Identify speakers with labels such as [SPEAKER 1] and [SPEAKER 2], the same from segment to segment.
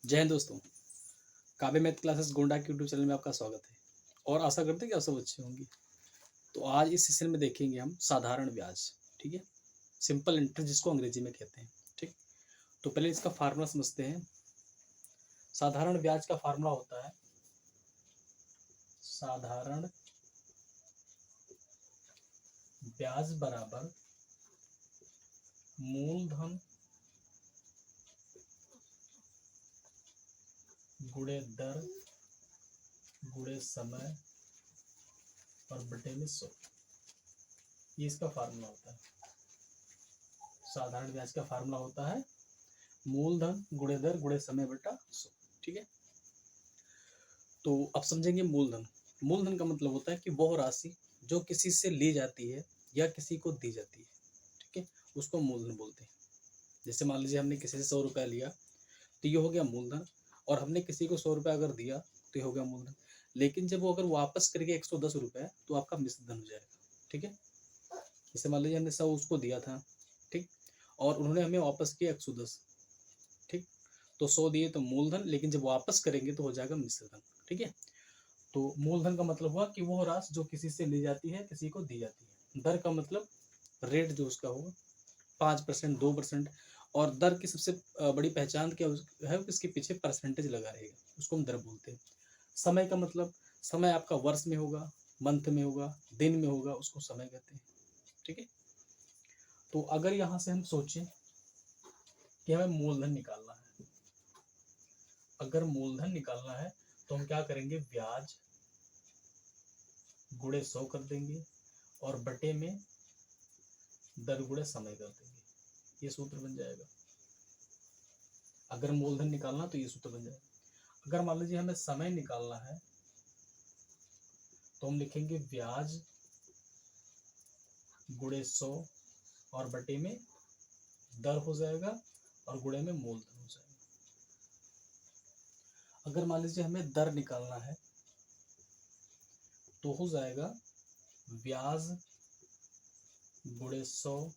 [SPEAKER 1] जय हिंद दोस्तों। काव्य मैथ क्लासेस गोंडा के यूट्यूब चैनल में आपका स्वागत है और आशा करते हैं कि आप सब अच्छे होंगे। तो आज इस सेशन में देखेंगे हम साधारण ब्याज। ठीक है, सिंपल इंटरेस्ट जिसको अंग्रेजी में कहते हैं। ठीक, तो पहले इसका फार्मूला समझते हैं। साधारण ब्याज का फार्मूला होता है साधारण ब्याज बराबर मूलधन गुणे दर गुणे समय और बटे में 100। ये इसका फार्मूला होता है। साधारण ब्याज का फार्मूला होता है मूलधन गुणे दर गुणे समय बटा 100। ठीक है, तो अब समझेंगे मूलधन। मूलधन का मतलब होता है कि वह राशि जो किसी से ली जाती है या किसी को दी जाती है। ठीक है, उसको मूलधन बोलते हैं। जैसे मान लीजिए हमने किसी से 100 रुपया लिया तो ये हो गया मूलधन, और हमने किसी को 100 रुपया अगर दिया तो ये हो गया मूलधन। लेकिन जब वो अगर वापस करके 110 रुपये तो आपका मिश्रधन हो जाएगा। ठीक है, जैसे मान लीजिए हमने 100 उसको दिया था, ठीक, और उन्होंने हमें वापस किया 110। ठीक, तो 100 दिए तो मूलधन, लेकिन जब वापस करेंगे तो हो जाएगा मिश्रधन। ठीक है, तो मूलधन का मतलब हुआ कि वो राशि जो किसी से ली जाती है किसी को दी जाती है। दर का मतलब रेट जो उसका होगा 5%, 2%। और दर की सबसे बड़ी पहचान क्या है, इसके पीछे परसेंटेज लगा रहेगा, उसको हम दर बोलते हैं। समय का मतलब समय आपका वर्ष में होगा, मंथ में होगा, दिन में होगा, उसको समय कहते हैं। ठीक है, तो अगर यहाँ से हम सोचें कि हमें मूलधन निकालना है, अगर मूलधन निकालना है तो हम क्या करेंगे, ब्याज गुणे 100 कर देंगे और बटे में दर गुणे समय कर देंगे। ये सूत्र बन जाएगा। अगर मूलधन निकालना तो ये सूत्र बन जाएगा। अगर मान लीजिए हमें समय निकालना है तो हम लिखेंगे ब्याज गुणे 100 और बटे में दर हो जाएगा और गुणे में मूलधन हो जाएगा। अगर मान लीजिए हमें दर निकालना है तो हो जाएगा ब्याज गुणे 100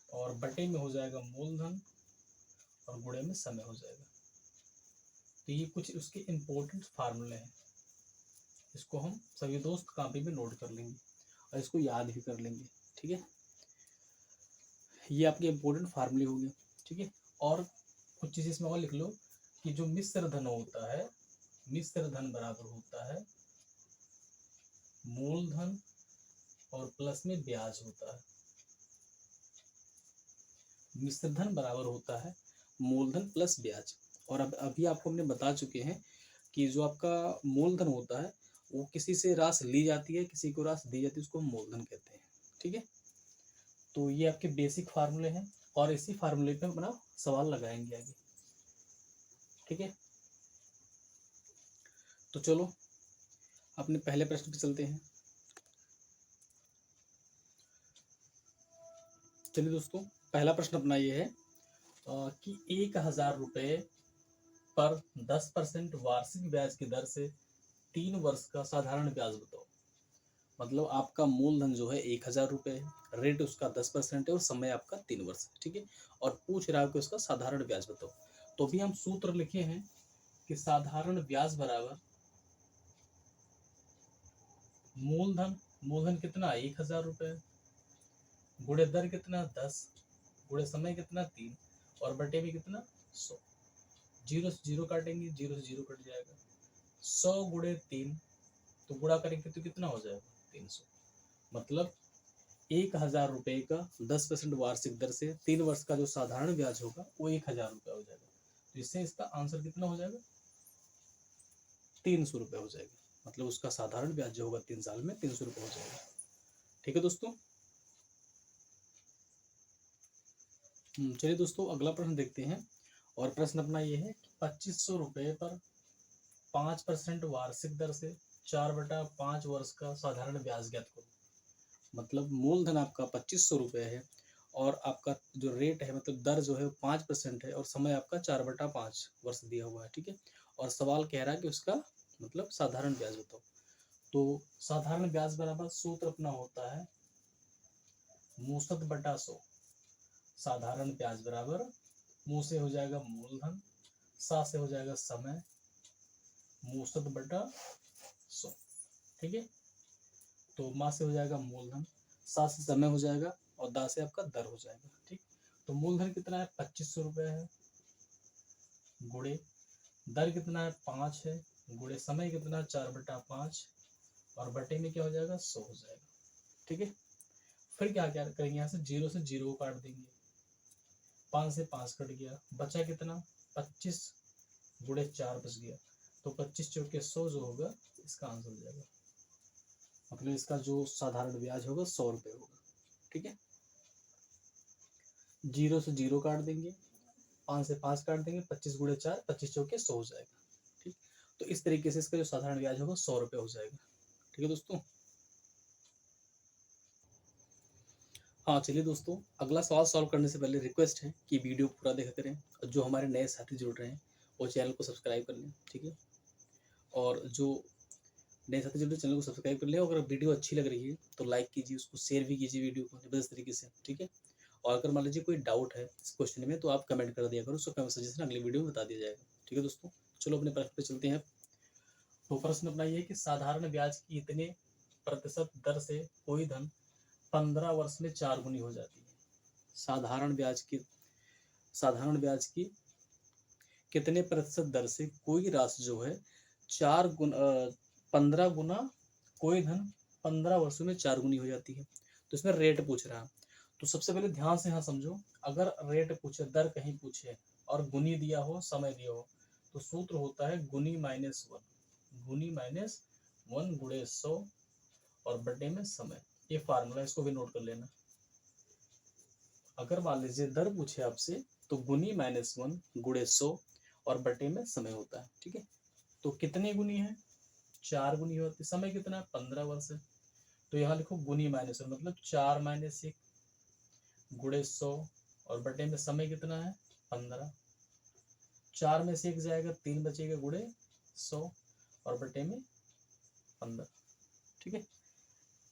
[SPEAKER 1] और बटे में हो जाएगा मूलधन और गुणे में समय हो जाएगा। तो ये कुछ उसके इंपॉर्टेंट फार्मूले हैं, इसको हम सभी दोस्त कॉपी में नोट कर लेंगे और इसको याद भी कर लेंगे। ठीक है, ये आपके इंपॉर्टेंट फार्मूले हो गए। ठीक है, और कुछ चीज़ इसमें और लिख लो कि जो मिश्र धन होता है, मिश्र धन बराबर होता है मूलधन और प्लस में ब्याज होता है। मिश्र धन बराबर होता है मूलधन प्लस ब्याज। और अब अभी आपको हमने बता चुके हैं कि जो आपका मूलधन होता है वो किसी से राशि ली जाती है, किसी को राशि दी जाती है, उसको हम मूलधन कहते हैं। ठीक है, तो ये आपके बेसिक फार्मूले हैं और इसी फार्मूले पे अपना सवाल लगाएंगे आगे। ठीक है, तो चलो अपने पहले प्रश्न पे चलते हैं। चलिए दोस्तों, पहला प्रश्न अपना ये है कि 1,000 रुपये पर 10% वार्षिक ब्याज की दर से 3 वर्ष का साधारण ब्याज बताओ। मतलब आपका मूलधन जो है 1,000 रुपये है, रेट उसका 10% है और समय आपका 3 वर्ष है। ठीक है, और पूछ रहा है कि उसका साधारण ब्याज बताओ। तो अभी हम सूत्र लिखे हैं कि साधारण ब्याज बराबर मूलधन, मूलधन कितना 1,000 रुपये, गुणे दर कितना 10, गुणे समय कितना 3 और बटे में कितना 100। जीरो से जीरो काटेंगे, जीरो से जीरो कट जाएगा। 100 गुणे 3 तो गुणा करेंगे तो कितना हो जाएगा 300। मतलब 1,000 रुपये का 10% वार्षिक दर से 3 वर्ष का जो साधारण ब्याज होगा वो 1,000 रुपया हो जाएगा। तो इससे इसका आंसर कितना हो जाएगा, 300 रुपये हो जाएगा। मतलब उसका साधारण ब्याज जो होगा 3 साल में 300 रुपये हो जाएगा। ठीक है दोस्तों, चलिए दोस्तों अगला प्रश्न देखते हैं। और प्रश्न अपना ये है कि 2,500 रुपये पर 5% वार्षिक दर से 4/5 वर्ष का साधारण ब्याज ज्ञात करो। मतलब मूलधन आपका 2,500 रुपये है और आपका जो रेट है मतलब दर जो है 5% है और समय आपका 4/5 वर्ष दिया हुआ है। ठीक है, और सवाल कह रहा है कि उसका मतलब साधारण ब्याज बताओ। तो साधारण ब्याज बराबर सूत्र अपना होता है मूसत बटा 100। साधारण ब्याज बराबर मू से हो जाएगा मूलधन, सा से हो जाएगा समय, मूसत बटा 100। ठीक है, तो मा से हो जाएगा मूलधन, सा से समय हो जाएगा और दा से आपका दर हो जाएगा। ठीक, तो मूलधन कितना है 2500 रुपये है, गुणे दर कितना है 5 है, गुणे समय कितना है 4/5 और बटे में क्या हो जाएगा 100 हो जाएगा। ठीक है, फिर क्या क्या करेंगे, यहाँ से 0 से 0 को काट देंगे, 5 से 5 कट गया, बचा कितना 25 गुणे 4 बच गया, तो 25 चौके 100 जो होगा इसका आंसर हो जाएगा। मतलब इसका जो साधारण ब्याज होगा 100 रुपये होगा। ठीक है, 0 से 0 काट देंगे, 5 से 5 काट देंगे, 25 गुणे 4, 25 चौके 100 हो जाएगा। ठीक, तो इस तरीके से इसका जो साधारण ब्याज होगा 100 रुपये हो जाएगा। ठीक है दोस्तों। हाँ चलिए दोस्तों, अगला सवाल सॉल्व करने से पहले रिक्वेस्ट है कि वीडियो पूरा देखा करें और जो हमारे नए साथी जुड़ रहे हैं वो चैनल को सब्सक्राइब कर लें। ठीक है, और जो नए साथी जुड़ रहे चैनल को सब्सक्राइब कर लें, और अगर वीडियो अच्छी लग रही है तो लाइक कीजिए, उसको शेयर भी कीजिए वीडियो को जबरदस्त तरीके से। ठीक है, और अगर मान लीजिए कोई डाउट है इस क्वेश्चन में तो आप कमेंट कर दिया करो, उसको सजेशन अगली वीडियो में बता दिया जाएगा। ठीक है दोस्तों, चलो अपने प्रश्न पे चलते हैं। तो प्रश्न अपना ये है कि साधारण ब्याज की इतने प्रतिशत दर से कोई धन 15 वर्ष में 4 गुनी हो जाती है। साधारण ब्याज की कितने प्रतिशत दर से कोई राशि जो है 15 गुना, कोई धन 15 वर्षों में 4 गुनी हो जाती है। तो इसमें रेट पूछ रहा है, तो सबसे पहले ध्यान से यहाँ समझो, अगर रेट पूछे, दर कहीं पूछे और गुनी दिया हो, समय दिया हो, तो सूत्र होता है गुनी माइनस 1, गुनी माइनस 1 गुणे 100 और बटे में समय। ये फार्मूला, इसको भी नोट कर लेना। अगर मान लीजिए दर पूछे आपसे तो गुनी माइनस 1 गुणे 100 और बटे में समय होता है। ठीक है, तो कितने गुनी है 4 गुनी होती, समय कितना है 15 वर्ष है, तो यहाँ लिखो गुनी माइनस 1 मतलब 4 माइनस 1 गुणे 100 और बटे में समय कितना है 15, 4 में से 1 जाएगा 3 बचेगा गुणे 100 और बटे में 15। ठीक है,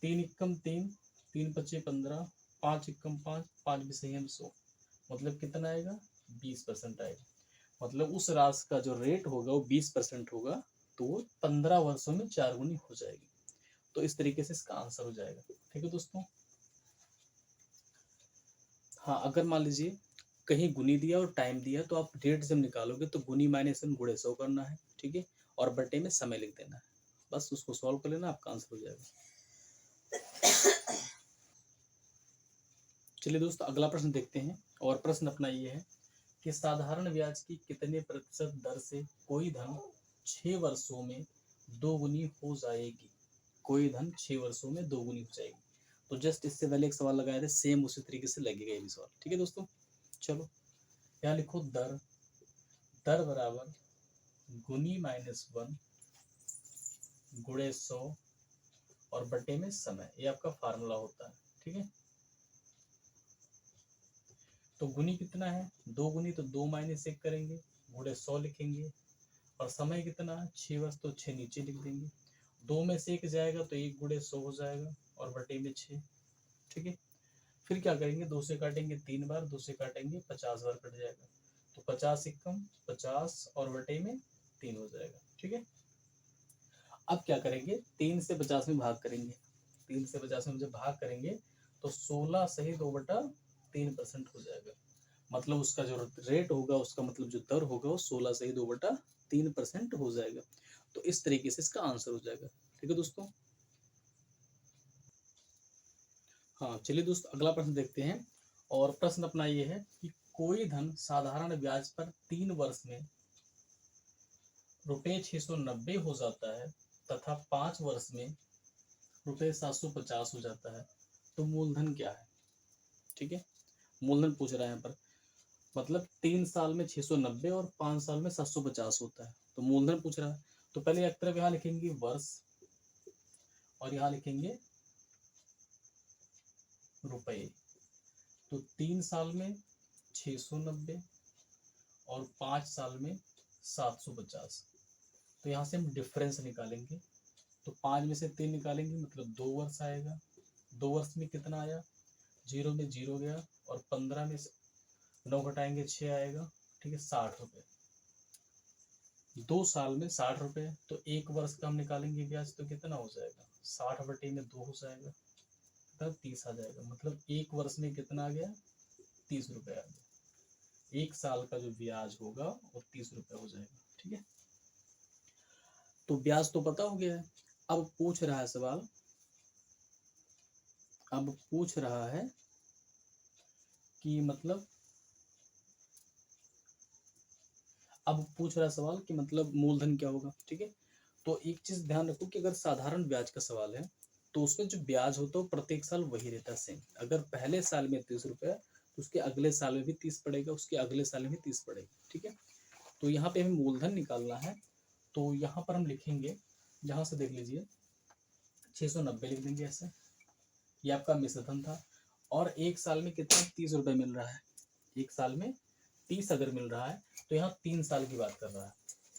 [SPEAKER 1] 3 एकम 3, 3 पचे 15, 5 एकम 5, 5 भी सही है 100, मतलब कितना आएगा 20% आएगा। मतलब उस राशि का जो रेट होगा वो 20% होगा, तो वो 15 वर्षों में 4 गुनी हो जाएगी। तो इस तरीके से इसका आंसर हो जाएगा। ठीक है दोस्तों। हाँ, अगर मान लीजिए कहीं गुनी दिया और टाइम दिया तो आप डेट जब निकालोगे तो गुनी माइनस गुणे 100 करना है। ठीक है, और बटे में समय लिख देना है, बस उसको सॉल्व कर लेना, आपका आंसर हो जाएगा। चलिए दोस्तों, अगला प्रश्न देखते हैं, और प्रश्न अपना ये है कि साधारण ब्याज की कितने प्रतिशत दर से कोई धन 6 वर्षों में 2 गुनी हो जाएगी। कोई धन 6 वर्षों में 2 गुनी हो जाएगी। तो जस्ट इससे पहले एक सवाल लगाया था, सेम उसी तरीके से लगेगा ये भी सवाल। ठीक है दोस्तों, चलो यहाँ लिखो दर, दर बराबर गुनी माइनस 1 गुणे 100 और बटे में समय, ये आपका फार्मूला होता है। ठीक है, तो गुनी कितना है 2 गुनी, तो 2 माइनस 1 करेंगे, गुणे 100 लिखेंगे, और समय कितना है 6 वर्ष, तो 6 नीचे लिख देंगे, 2 में से 1 जाएगा तो 1 गुणे 100 हो जाएगा और बटे में 6। ठीक है, फिर क्या करेंगे, 2 से काटेंगे 3 बार, 2 से काटेंगे 50 बार कट जाएगा, तो 50 एकम 50 और बटे में 3 हो जाएगा। ठीक है, अब क्या करेंगे, 3 से 50 में भाग करेंगे, 3 से 50 में जब भाग करेंगे तो 16 सही 2/3% हो जाएगा। मतलब उसका जो रेट होगा, उसका मतलब जो दर होगा वो 16 सही 2/3% हो जाएगा। तो इस तरीके से इसका आंसर हो जाएगा। ठीक है दोस्तों। हाँ चलिए दोस्तों, अगला प्रश्न देखते हैं, और प्रश्न अपना ये है कि कोई धन साधारण ब्याज पर 3 वर्ष में रुपये 690 हो जाता है तथा 5 वर्ष में रुपये 750 हो जाता है, तो मूलधन क्या है। ठीक है, मूलधन पूछ रहा है यहाँ पर, मतलब 3 साल में 690 और 5 साल में 750 होता है, तो मूलधन पूछ रहा है। तो पहले एक तरफ यहाँ लिखेंगे वर्ष और यहाँ लिखेंगे रुपए, तो 3 साल में 690 और 5 साल में 750, तो यहाँ से हम डिफरेंस निकालेंगे, तो 5 में से 3 निकालेंगे मतलब 2 वर्ष आएगा, 2 वर्ष में कितना आया, 0 में 0 गया और 15 में 9 घटाएंगे 6 आएगा, ठीक है, 60 रुपये। 2 साल में 60 रुपये, तो 1 वर्ष का हम निकालेंगे ब्याज तो कितना हो जाएगा, 60/2 हो जाएगा, तब 30 आ जाएगा। मतलब 1 वर्ष में कितना आ गया, 30 रुपये आ गया। 1 साल का जो ब्याज होगा वो 30 रुपये हो जाएगा, ठीक है। तो ब्याज तो पता हो गया है। अब पूछ रहा है सवाल, अब पूछ रहा है कि मतलब, अब पूछ रहा है सवाल कि मतलब मूलधन क्या होगा, ठीक है। तो एक चीज ध्यान रखो कि अगर साधारण ब्याज का सवाल है तो उसमें जो ब्याज होता है प्रत्येक साल वही रहता है सेम। अगर पहले साल में 30 रुपये तो उसके अगले साल में भी 30 पड़ेगा, उसके अगले साल में भी 30 पड़ेगा, ठीक है। तो यहाँ पे हमें मूलधन निकालना है, तो यहाँ पर हम लिखेंगे, यहाँ से देख लीजिए 690 लिख देंगे ऐसे, ये आपका मिश्रधन था। और 1 साल में कितना, 30 रुपये मिल रहा है, 1 साल में 30 अगर मिल रहा है तो यहाँ 3 साल की बात कर रहा है,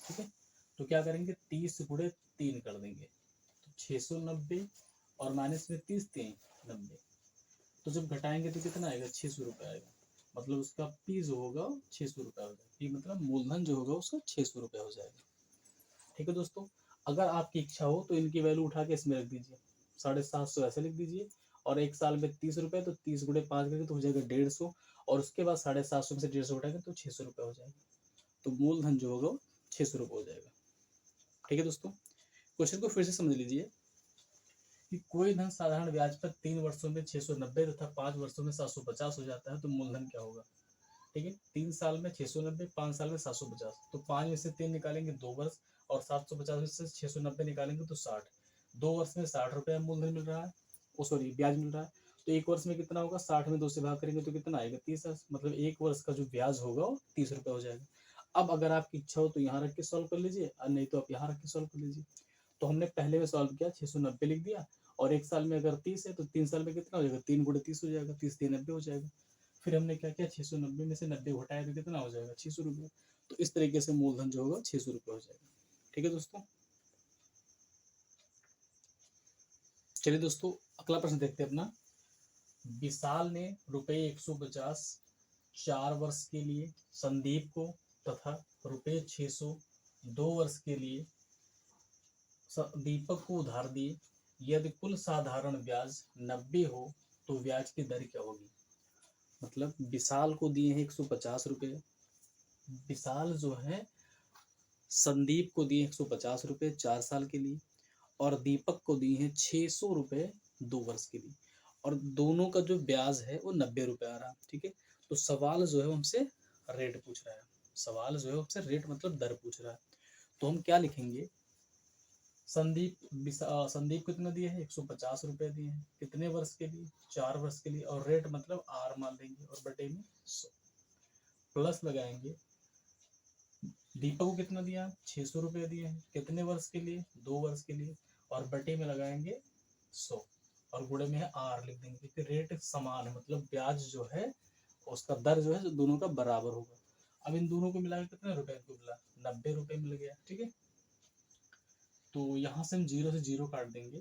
[SPEAKER 1] ठीक है। तो क्या करेंगे, 30 × 3 कर देंगे, तो 690 और माइनस में 30 3 90। तो जब घटाएंगे तो कितना आएगा, 600 रुपये आएगा। मतलब उसका पी जो होगा 600 रुपये हो जाएगा, पी मतलब मूलधन जो होगा उसका 600 रुपये हो जाएगा, ठीक है दोस्तों। अगर आपकी इच्छा हो तो इनकी वैल्यू उठा के इसमें रख दीजिए, 750 ऐसे लिख दीजिए। और 1 साल में 30 रुपये, तो 30 × 5 करके तो हो जाएगा 150, और उसके बाद 750 में से 150 उठाएंगे तो 600 रुपये हो जाएगा। तो मूलधन जो होगा 600 रुपये हो जाएगा, ठीक है दोस्तों। क्वेश्चन को फिर से समझ लीजिए कि कोई धन साधारण ब्याज पर 3 वर्षों में 690 तथा 5 वर्षों में 750 हो जाता है तो मूलधन क्या होगा, ठीक है। 3 साल में 690, 5 साल में 750, तो 5 में से 3 निकालेंगे 2 वर्ष, और 750 में से 690 निकालेंगे तो 60। 2 वर्ष में 60 रुपये मूलधन मिल रहा है, ओ सॉरी ब्याज मिल रहा है। तो 1 वर्ष में कितना होगा, 60 में 2 से भाग करेंगे तो कितना आएगा, 30। मतलब 1 वर्ष का जो ब्याज होगा वो 30 रुपये हो जाएगा। अब अगर आपकी इच्छा हो तो यहाँ रख के सॉल्व कर लीजिए, और नहीं तो आप यहाँ रख के सॉल्व कर लीजिए। तो हमने पहले में सॉल्व किया, 690 लिख दिया, और 1 साल में अगर 30 है तो 3 साल में कितना हो जाएगा, 3 × 30 हो जाएगा, 30 3 90 हो जाएगा। फिर हमने क्या किया, 690 में से 90 घटाया तो कितना हो जाएगा, 600 रुपये। तो इस तरीके से मूलधन जो होगा 600 रुपये हो जाएगा, ठीक है दोस्तों। चलिए दोस्तों, अगला प्रश्न देखते हैं अपना। विशाल ने रुपये 150 4 वर्ष के लिए संदीप को तथा रुपये 600 2 वर्ष के लिए दीपक को उधार दिए। यदि कुल साधारण ब्याज 90 हो तो ब्याज की दर क्या होगी। मतलब विशाल को दिए हैं 150 रुपये, विशाल जो है संदीप को दिए 150 रुपये 4 साल के लिए, और दीपक को दिए हैं 600 रुपये 2 वर्ष के लिए, और दोनों का जो ब्याज है वो 90 रुपये आ रहा है, ठीक है। तो सवाल जो है वो हमसे रेट पूछ रहा है, सवाल जो है हमसे रेट मतलब दर पूछ रहा है। तो हम क्या लिखेंगे, संदीप कितना दिए हैं, 150 रुपये दिए हैं, कितने वर्ष के लिए, 4 वर्ष के लिए, और रेट मतलब आर मान देंगे, और बटे में 100 प्लस लगाएंगे। दीपक को कितना दिया, 600 रुपये दिए हैं, कितने वर्ष के लिए, 2 वर्ष के लिए, और बटे में लगाएंगे 100, और गुणे में है आर लिख देंगे, क्योंकि रेट समान है, मतलब ब्याज जो है उसका दर जो है दोनों का बराबर होगा। अब इन दोनों को मिला के कितने रुपए को मिला, 90 रुपये मिल गया, ठीक है। तो यहाँ से हम 0 से 0 काट देंगे,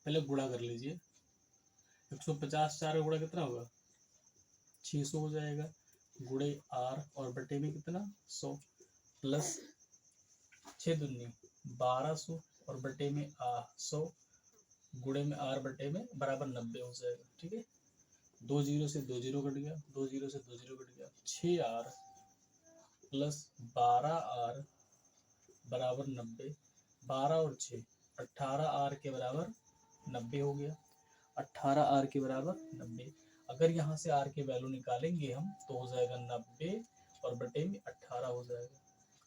[SPEAKER 1] पहले गुणा कर लीजिए। 150 4 का गुणा कितना होगा, 600 हो जाएगा, गुणे आर, और बटे में कितना 100, प्लस 6 दूनी 1200, और बटे में 100, गुणे में आर बटे में बराबर 90 हो जाएगा, ठीक है। 2 0 से 2 0 कट गया, 2 0 से 2 0 कट गया, 6R प्लस 12R बराबर 90, 12 और 6 18R के बराबर 90 हो गया, 18R के बराबर 90। अगर यहाँ से R की वैल्यू निकालेंगे हम तो हो जाएगा 90, और बटे में 18 हो जाएगा,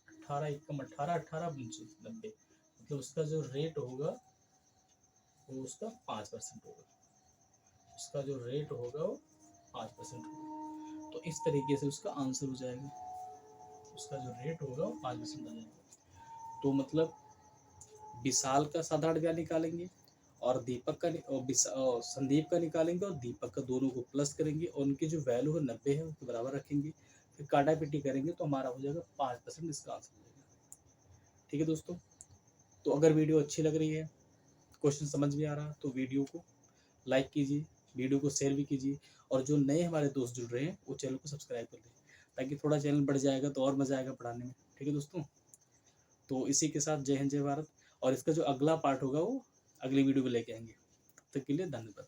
[SPEAKER 1] 18 एकम 18, 18 पंचे 90, मतलब उसका जो रेट होगा वो उसका 5% होगा, उसका जो रेट होगा वो 5% होगा। तो इस तरीके से उसका आंसर हो जाएगा, उसका जो रेट होगा वो 5% आ जाएगा। तो मतलब विशाल का साधारण ब्याज निकालेंगे, और दीपक का और संदीप का निकालेंगे, और दीपक का दोनों को प्लस करेंगे, और उनकी जो वैल्यू है 90 है उसके बराबर रखेंगे, फिर काटा पीटी करेंगे तो हमारा हो जाएगा 5%, इसका आंसर हो जाएगा, ठीक है दोस्तों। तो अगर वीडियो अच्छी लग रही है, क्वेश्चन समझ में आ रहा तो वीडियो को लाइक कीजिए, वीडियो को शेयर भी कीजिए, और जो नए हमारे दोस्त जुड़ रहे हैं वो चैनल को सब्सक्राइब कर लें, ताकि थोड़ा चैनल बढ़ जाएगा तो और मज़ा आएगा पढ़ाने में। ठीक है दोस्तों, तो इसी के साथ जय हिंद जय भारत, और इसका जो अगला पार्ट होगा वो अगली वीडियो में लेके आएंगे। तब तक के लिए धन्यवाद।